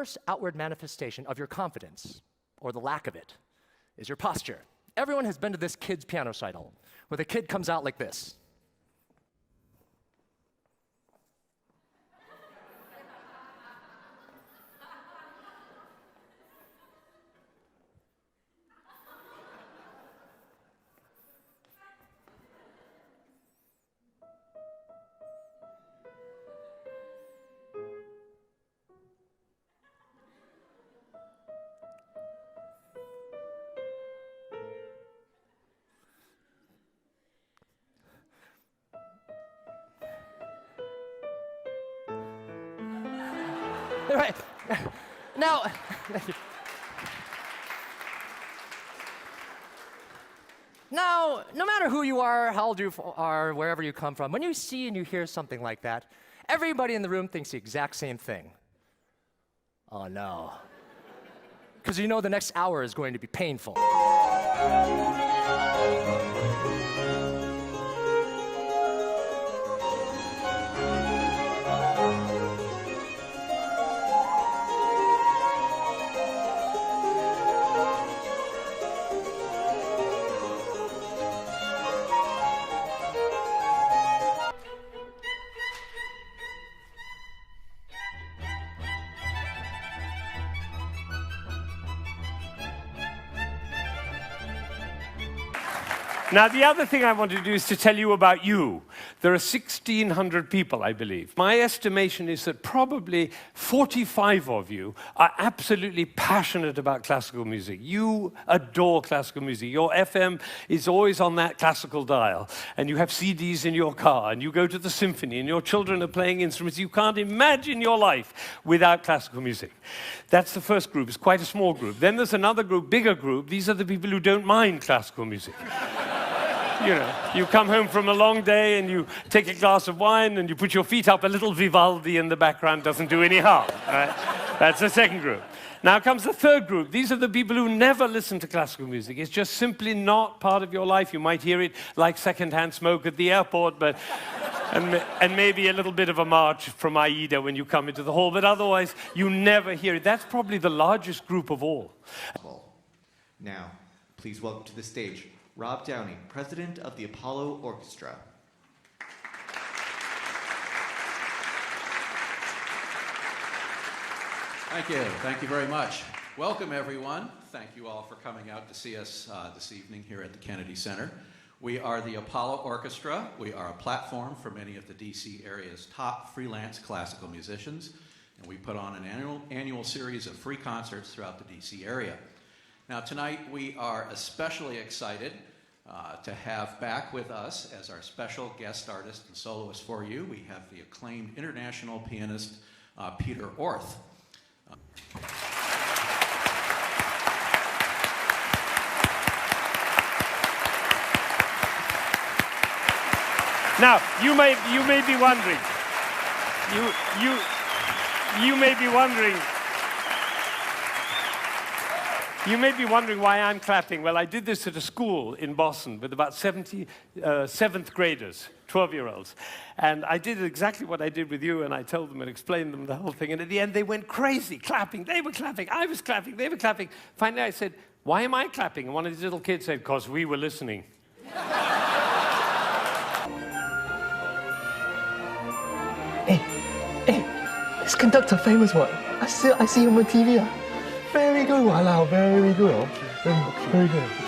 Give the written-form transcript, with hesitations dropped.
first outward manifestation of your confidence, or the lack of it, is your posture. Everyone has been to this kid's piano recital, where the kid comes out like this. Right. Now, no matter who you are, how old you are, wherever you come from, when you see and you hear something like that, everybody in the room thinks the exact same thing. Oh no. Because you know the next hour is going to be painful. Now, the other thing I want to do is to tell you about you. There are 1,600 people, I believe. My estimation is that probably 45 of you are absolutely passionate about classical music. You adore classical music. Your FM is always on that classical dial, and you have CDs in your car, and you go to the symphony, and your children are playing instruments. You can't imagine your life without classical music. That's the first group. It's quite a small group. Then there's another group, bigger group. These are the people who don't mind classical music. You know, you come home from a long day and you take a glass of wine and you put your feet up, a little Vivaldi in the background doesn't do any harm. Right? That's the second group. Now comes the third group. These are the people who never listen to classical music. It's just simply not part of your life. You might hear it like secondhand smoke at the airport, but and maybe a little bit of a march from Aida when you come into the hall, but otherwise you never hear it. That's probably the largest group of all. Now, please welcome to the stage Rob Downey, president of the Apollo Orchestra. Thank you very much. Welcome everyone. Thank you all for coming out to see us this evening here at the Kennedy Center. We are the Apollo Orchestra. We are a platform for many of the DC area's top freelance classical musicians, and we put on an annual series of free concerts throughout the DC area. Now tonight we are especially excited to have back with us as our special guest artist and soloist for you, we have the acclaimed international pianist Peter Orth. Now, you may be wondering, You may be wondering why I'm clapping. Well, I did this at a school in Boston with about 70 seventh graders, 12-year-olds. And I did exactly what I did with you, and I told them and explained them the whole thing. And at the end, they went crazy, clapping. They were clapping. I was clapping. They were clapping. Finally, I said, why am I clapping? And one of these little kids said, because we were listening. Hey, this conductor, famous one. I see him on TV. Very good, wow, very good. Very good.